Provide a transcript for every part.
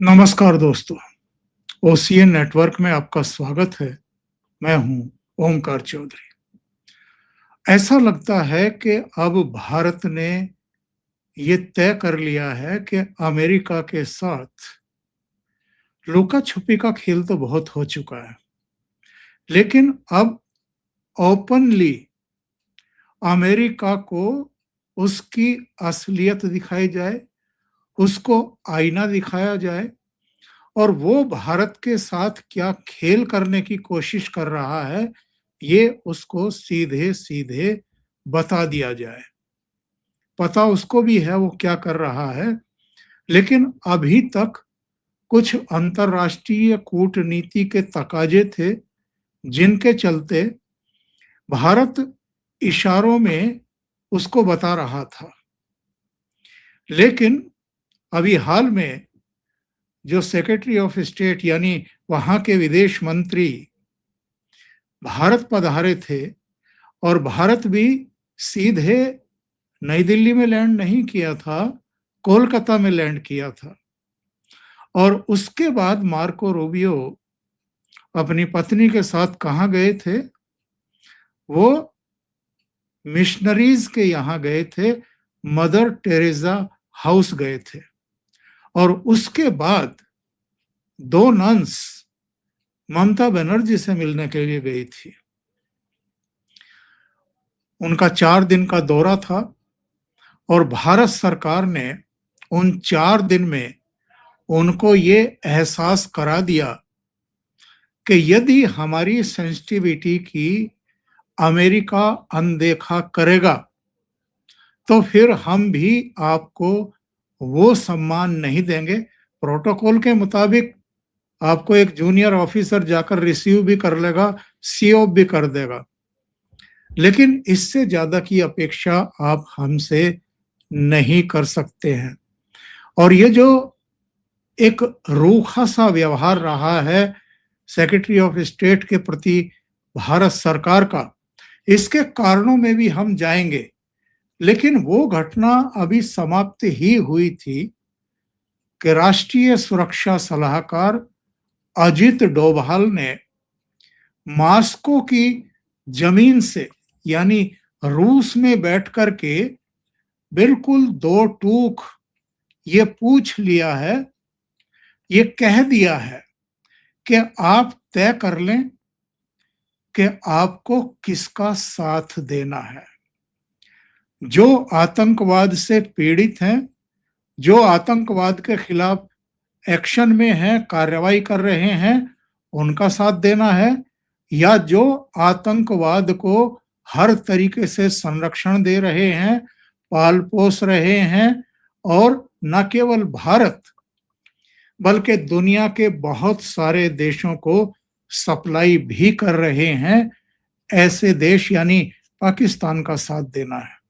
नमस्कार दोस्तों, OCN network में आपका स्वागत है। मैं हूं ओमकार चौधरी। ऐसा लगता है कि अब भारत ने ये तय कर लिया है कि अमेरिका के साथ लुका-छुपी का खेल तो बहुत हो चुका है, लेकिन अब ओपनली अमेरिका को उसकी असलियत दिखाई जाए, उसको आईना दिखाया जाए और वो भारत के साथ क्या खेल करने की कोशिश कर रहा है, ये उसको सीधे-सीधे बता दिया जाए। पता उसको भी है वो क्या कर रहा है, लेकिन अभी तक कुछ अंतर्राष्ट्रीय कूटनीति के तकाजे थे, जिनके चलते भारत इशारों में उसको बता रहा था। लेकिन अभी हाल में जो सेक्रेटरी ऑफ स्टेट यानी वहाँ के विदेश मंत्री भारत पधारे थे और भारत भी सीधे नई दिल्ली में लैंड नहीं किया था, कोलकाता में लैंड किया था। और उसके बाद मार्को रूबियो अपनी पत्नी के साथ कहाँ गए थे? वो मिशनरीज के यहाँ गए थे, मदर टेरेसा हाउस गए थे। और उसके बाद 2 नन्स ममता बनर्जी से मिलने के लिए गई थी। उनका 4 दिन का दौरा था और भारत सरकार ने उन 4 दिन में उनको ये एहसास करा दिया कि यदि हमारी सेंसिटिविटी की अमेरिका अनदेखा करेगा, तो फिर हम भी आपको वो सम्मान नहीं देंगे। प्रोटोकॉल के मुताबिक आपको एक जूनियर ऑफिसर जाकर रिसीव भी कर लेगा, सी ऑफ भी कर देगा, लेकिन इससे ज्यादा की अपेक्षा आप हमसे नहीं कर सकते हैं। और ये जो एक रूखा सा व्यवहार रहा है सेक्रेटरी ऑफ स्टेट के प्रति भारत सरकार का, इसके कारणों में भी हम जाएंगे। लेकिन वो घटना अभी समाप्त ही हुई थी कि राष्ट्रीय सुरक्षा सलाहकार अजित डोभाल ने मॉस्को की जमीन से यानी रूस में बैठ कर के बिल्कुल 2 टूक ये पूछ लिया है, ये कह दिया है कि आप तय कर लें कि आपको किसका साथ देना है। जो आतंकवाद से पीड़ित हैं, जो आतंकवाद के खिलाफ एक्शन में हैं, कार्रवाई कर रहे हैं, उनका साथ देना है, या जो आतंकवाद को हर तरीके से संरक्षण दे रहे हैं, पाल पोस रहे हैं और न केवल भारत बल्कि दुनिया के बहुत सारे देशों को सप्लाई भी कर रहे हैं, ऐसे देश यानी पाकिस्तान का साथ देना है।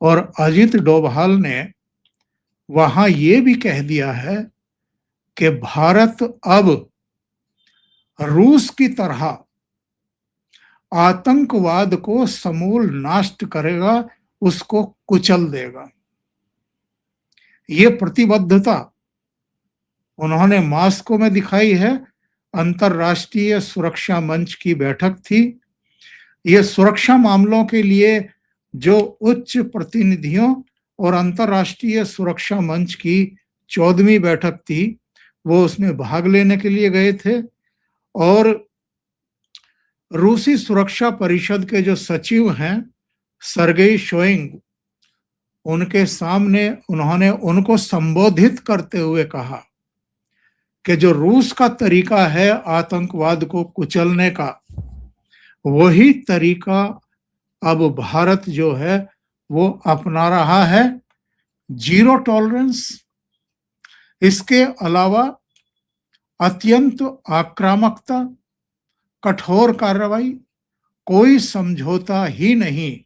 और अजित डोभाल ने वहां ये भी कह दिया है कि भारत अब रूस की तरह आतंकवाद को समूल नष्ट करेगा, उसको कुचल देगा। ये प्रतिबद्धता उन्होंने मॉस्को में दिखाई है। अंतर्राष्ट्रीय सुरक्षा मंच की बैठक थी। ये सुरक्षा मामलों के लिए जो उच्च प्रतिनिधियों और अंतर्राष्ट्रीय सुरक्षा मंच की 14वीं बैठक थी, वो उसमें भाग लेने के लिए गए थे। और रूसी सुरक्षा परिषद के जो सचिव हैं सर्गेई शोइगु, उनके सामने उन्होंने उनको संबोधित करते हुए कहा कि जो रूस का तरीका है आतंकवाद को कुचलने का, वही तरीका अब भारत जो है वो अपना रहा है। जीरो टॉलरेंस, इसके अलावा अत्यंत आक्रामकता, कठोर कार्रवाई, कोई समझौता ही नहीं।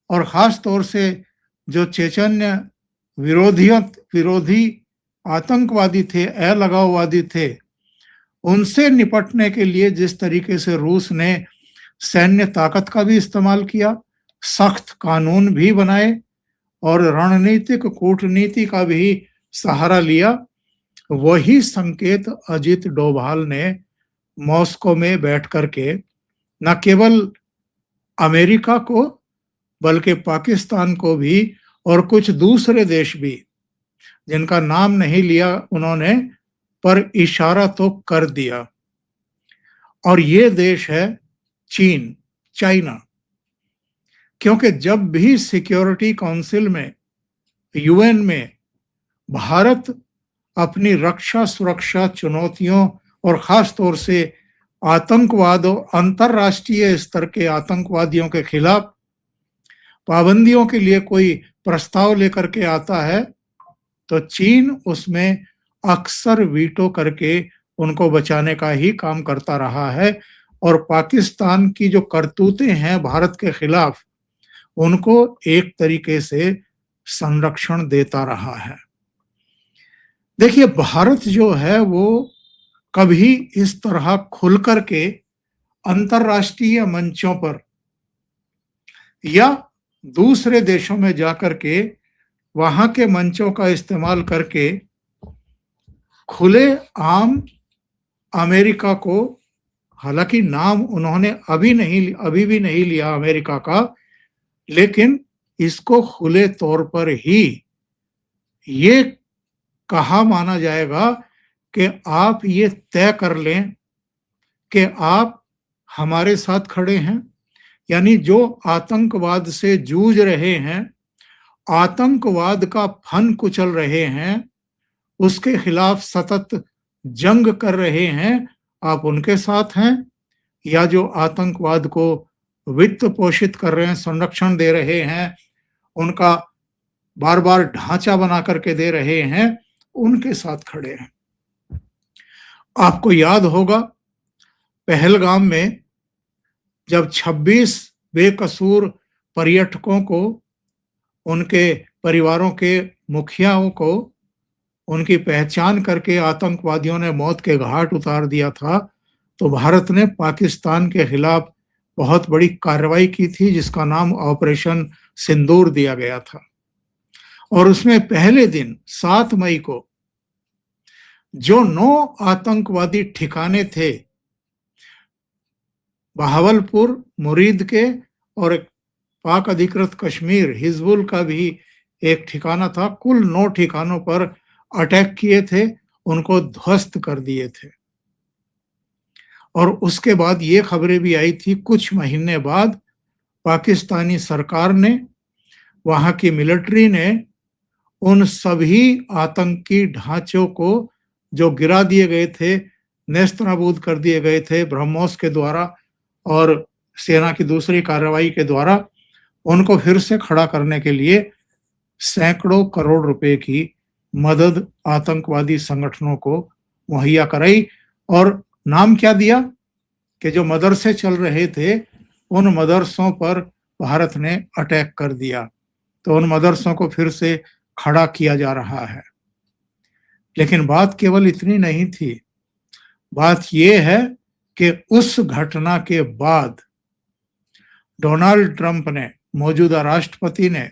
और खास तौर से जो चेचन्य विरोधी आतंकवादी थे, अलगाववादी थे, उनसे निपटने के लिए जिस तरीके से रूस ने सैन्य ताकत का भी इस्तेमाल किया, सख्त कानून भी बनाए और रणनीतिक कूटनीति का भी सहारा लिया, वही संकेत अजित डोभाल ने मॉस्को में बैठ करके न केवल अमेरिका को बल्कि पाकिस्तान को भी और कुछ दूसरे देश भी, जिनका नाम नहीं लिया उन्होंने, पर इशारा तो कर दिया। और ये देश है चीन, चाइना। क्योंकि जब भी सिक्योरिटी काउंसिल में, यूएन में भारत अपनी रक्षा सुरक्षा चुनौतियों और खास तौर से आतंकवाद और अंतरराष्ट्रीय स्तर के आतंकवादियों के खिलाफ पाबंदियों के लिए कोई प्रस्ताव लेकर के आता है, तो चीन उसमें अक्सर वीटो करके उनको बचाने का ही काम करता रहा है। और पाकिस्तान की जो करतूतें हैं भारत के खिलाफ, उनको एक तरीके से संरक्षण देता रहा है। देखिए, भारत जो है वो कभी इस तरह खुल करके अंतरराष्ट्रीय मंचों पर या दूसरे देशों में जाकर के वहां के मंचों का इस्तेमाल करके खुले आम अमेरिका को, हालांकि नाम उन्होंने अभी भी नहीं लिया अमेरिका का, लेकिन इसको खुले तौर पर ही ये कहा माना जाएगा कि आप ये तय कर लें कि आप हमारे साथ खड़े हैं। यानी जो आतंकवाद से जूझ रहे हैं, आतंकवाद का फन कुचल रहे हैं, उसके खिलाफ सतत जंग कर रहे हैं, आप उनके साथ हैं। या जो आतंकवाद को वित्त पोषित कर रहे हैं, संरक्षण दे रहे हैं, उनका बार बार ढांचा बना करके दे रहे हैं, उनके साथ खड़े हैं। आपको याद होगा पहलगाम में जब 26 बेकसूर पर्यटकों को, उनके परिवारों के मुखियाओं को उनकी पहचान करके आतंकवादियों ने मौत के घाट उतार दिया था, तो भारत ने पाकिस्तान के खिलाफ बहुत बड़ी कार्रवाई की थी, जिसका नाम ऑपरेशन सिंदूर दिया गया था। और उसमें पहले दिन 7 मई को जो 9 आतंकवादी ठिकाने थे, बहावलपुर, मुरीद के और पाक अधिकृत कश्मीर हिजबुल का भी एक ठिकाना था, कुल 9 ठिकानों पर अटैक किए थे, उनको ध्वस्त कर दिए थे। और उसके बाद ये खबरें भी आई थी कुछ महीने बाद पाकिस्तानी सरकार ने, वहां की मिलिट्री ने उन सभी आतंकी ढांचों को जो गिरा दिए गए थे, नेस्त नाबूद कर दिए गए थे ब्रह्मोस के द्वारा और सेना की दूसरी कार्रवाई के द्वारा, उनको फिर से खड़ा करने के लिए सैकड़ों करोड़ रुपए की मदद आतंकवादी संगठनों को मुहैया कराई। और नाम क्या दिया कि जो मदरसे चल रहे थे, उन मदरसों पर भारत ने अटैक कर दिया, तो उन मदरसों को फिर से खड़ा किया जा रहा है। लेकिन बात केवल इतनी नहीं थी, बात यह है कि उस घटना के बाद डोनाल्ड ट्रंप ने, मौजूदा राष्ट्रपति ने,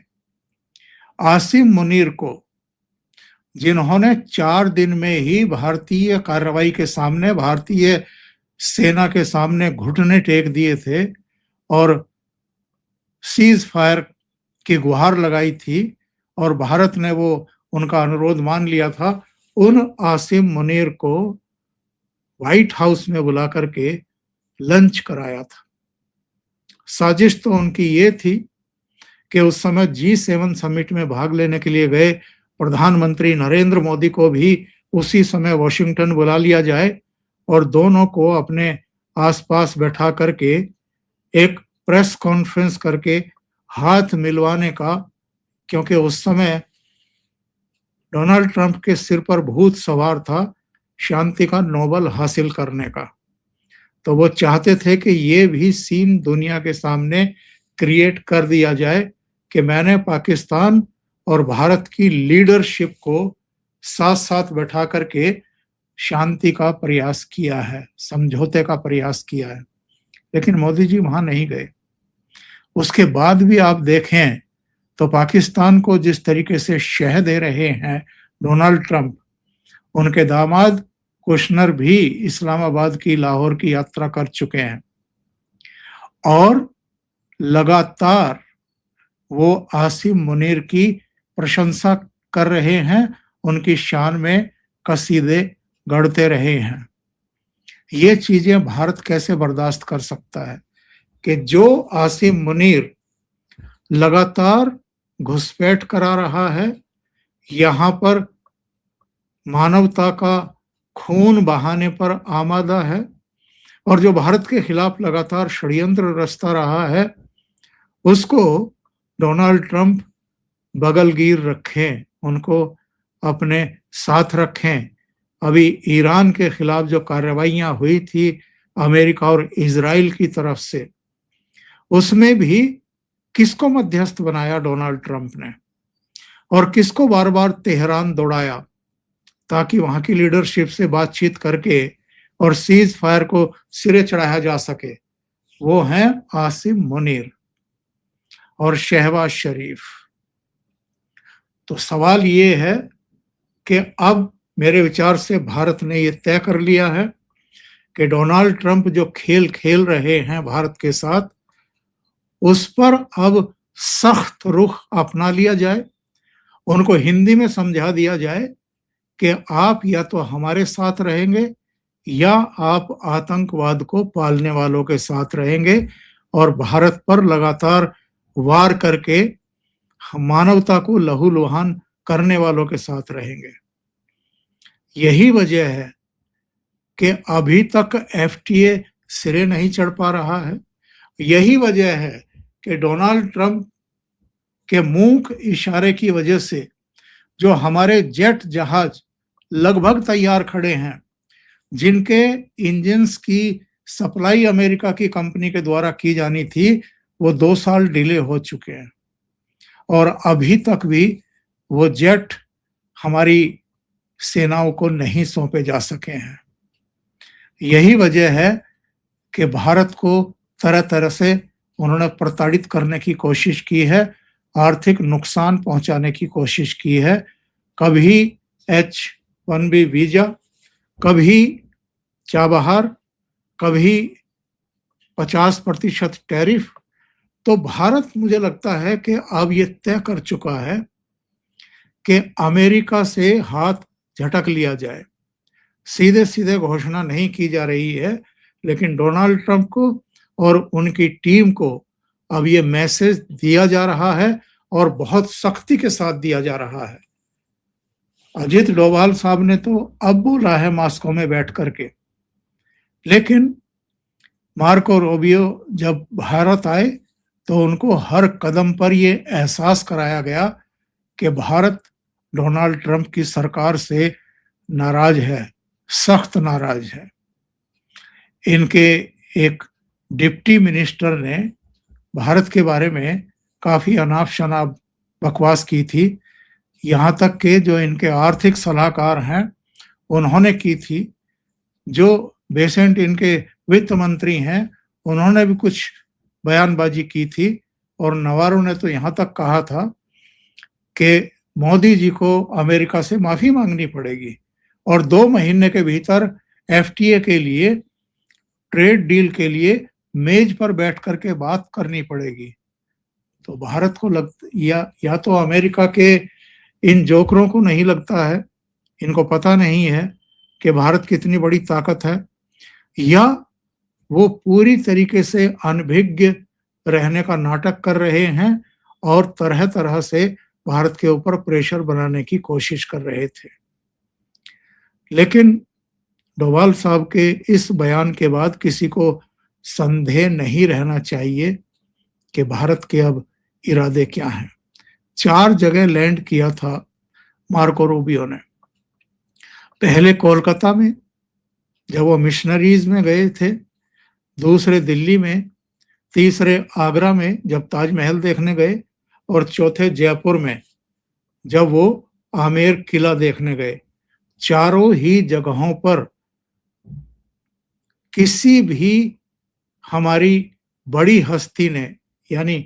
आसिम मुनीर को, जिन्होंने 4 दिन में ही भारतीय कार्रवाई के सामने, भारतीय सेना के सामने घुटने टेक दिए थे और सीज फायर की गुहार लगाई थी, और भारत ने वो उनका अनुरोध मान लिया था, उन आसिम मुनीर को व्हाइट हाउस में बुला करके लंच कराया था। साजिश तो उनकी ये थी कि उस समय G7 समिट में भाग लेने के लिए गए प्रधानमंत्री नरेंद्र मोदी को भी उसी समय वॉशिंगटन बुला लिया जाए और दोनों को अपने आसपास बैठा करके एक प्रेस कॉन्फ्रेंस करके हाथ मिलवाने का, क्योंकि उस समय डोनाल्ड ट्रंप के सिर पर भूत सवार था शांति का नोबेल हासिल करने का। तो वो चाहते थे कि ये भी सीन दुनिया के सामने क्रिएट कर दिया जाए कि मैंने पाकिस्तान और भारत की लीडरशिप को साथ साथ बैठा करके शांति का प्रयास किया है, समझौते का प्रयास किया है। लेकिन मोदी जी वहां नहीं गए। उसके बाद भी आप देखें तो पाकिस्तान को जिस तरीके से शह दे रहे हैं डोनाल्ड ट्रंप, उनके दामाद कुशनर भी इस्लामाबाद की लाहौर की यात्रा कर चुके हैं और लगातार वो आसिम मुनीर की प्रशंसा कर रहे हैं, उनकी शान में कसीदे गढ़ते रहे हैं। ये चीजें भारत कैसे बर्दाश्त कर सकता है कि जो आसिम मुनीर लगातार घुसपैठ करा रहा है, यहाँ पर मानवता का खून बहाने पर आमादा है और जो भारत के खिलाफ लगातार षड्यंत्र रचता रहा है, उसको डोनाल्ड ट्रंप बगलगीर रखें, उनको अपने साथ रखें। अभी ईरान के खिलाफ जो कार्रवाइयां हुई थी अमेरिका और इजराइल की तरफ से, उसमें भी किसको मध्यस्थ बनाया डोनाल्ड ट्रंप ने और किसको बार बार तेहरान दौड़ाया ताकि वहां की लीडरशिप से बातचीत करके और सीज फायर को सिरे चढ़ाया जा सके। वो हैं आसिम मुनीर और शहबाज शरीफ। तो सवाल ये है कि अब मेरे विचार से भारत ने ये तय कर लिया है कि डोनाल्ड ट्रंप जो खेल खेल रहे हैं भारत के साथ, उस पर अब सख्त रुख अपना लिया जाए। उनको हिंदी में समझा दिया जाए कि आप या तो हमारे साथ रहेंगे या आप आतंकवाद को पालने वालों के साथ रहेंगे और भारत पर लगातार वार करके मानवता को लहूलुहान करने वालों के साथ रहेंगे। यही वजह है कि अभी तक एफटीए सिरे नहीं चढ़ पा रहा है। यही वजह है कि डोनाल्ड ट्रंप के मूक इशारे की वजह से जो हमारे जेट जहाज लगभग तैयार खड़े हैं, जिनके इंजन्स की सप्लाई अमेरिका की कंपनी के द्वारा की जानी थी, वो 2 साल डिले हो चुके हैं और अभी तक भी वो जेट हमारी सेनाओं को नहीं सौंपे जा सके हैं। यही वजह है कि भारत को तरह तरह से उन्होंने प्रताड़ित करने की कोशिश की है, आर्थिक नुकसान पहुंचाने की कोशिश की है। कभी H-1B वीजा, कभी चाबहार, कभी 50% टैरिफ। तो भारत मुझे लगता है कि अब ये तय कर चुका है कि अमेरिका से हाथ झटक लिया जाए। सीधे सीधे घोषणा नहीं की जा रही है, लेकिन डोनाल्ड ट्रंप को और उनकी टीम को अब ये मैसेज दिया जा रहा है और बहुत सख्ती के साथ दिया जा रहा है। अजीत डोभाल साहब ने तो अब बोला है मॉस्को में बैठ करके, लेकिन मार्को रूबियो जब भारत आए तो उनको हर कदम पर ये एहसास कराया गया कि भारत डोनाल्ड ट्रंप की सरकार से नाराज है, सख्त नाराज है। इनके एक डिप्टी मिनिस्टर ने भारत के बारे में काफी अनाप शनाप बकवास की थी, यहाँ तक कि जो इनके आर्थिक सलाहकार हैं उन्होंने की थी। जो बेसेंट इनके वित्त मंत्री हैं उन्होंने भी कुछ बयानबाजी की थी और नवारो ने तो यहाँ तक कहा था कि मोदी जी को अमेरिका से माफी मांगनी पड़ेगी और 2 महीने के भीतर एफटीए के लिए, ट्रेड डील के लिए मेज पर बैठ करके बात करनी पड़ेगी। तो भारत को या तो अमेरिका के इन जोकरों को नहीं लगता है, इनको पता नहीं है कि भारत कितनी बड़ी ताकत है, या वो पूरी तरीके से अनभिज्ञ रहने का नाटक कर रहे हैं और तरह तरह से भारत के ऊपर प्रेशर बनाने की कोशिश कर रहे थे। लेकिन डोभाल साहब के इस बयान के बाद किसी को संदेह नहीं रहना चाहिए कि भारत के अब इरादे क्या हैं। 4 जगह लैंड किया था मार्को रूबियो ने। पहले कोलकाता में जब वो मिशनरीज में गए थे, दूसरे दिल्ली में, तीसरे आगरा में जब ताजमहल देखने गए, और चौथे जयपुर में जब वो आमेर किला देखने गए। चारों ही जगहों पर किसी भी हमारी बड़ी हस्ती ने, यानी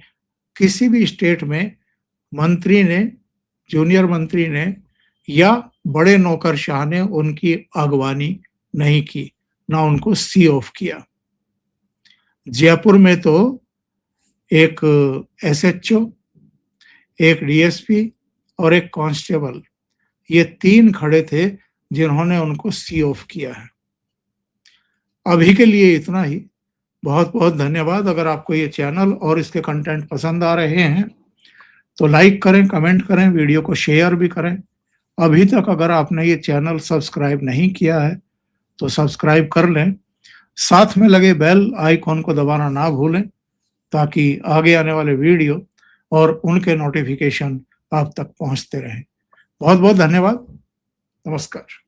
किसी भी स्टेट में मंत्री ने, जूनियर मंत्री ने या बड़े नौकरशाह ने उनकी अगवानी नहीं की, ना उनको सी ऑफ किया। जयपुर में तो एक एसएचओ, एक डीएसपी और एक कांस्टेबल, ये 3 खड़े थे जिन्होंने उनको सी ऑफ किया है। अभी के लिए इतना ही। बहुत-बहुत धन्यवाद। अगर आपको ये चैनल और इसके कंटेंट पसंद आ रहे हैं, तो लाइक करें, कमेंट करें, वीडियो को शेयर भी करें। अभी तक अगर आपने ये चैनल सब्सक्राइब नहीं किया है, तो सब्सक्राइब कर लें। साथ में लगे बेल आइकॉन को दबाना ना भूलें, ताकि आगे आने वाले वीडियो और उनके नोटिफिकेशन आप तक पहुंचते रहें। बहुत-बहुत धन्यवाद। नमस्कार।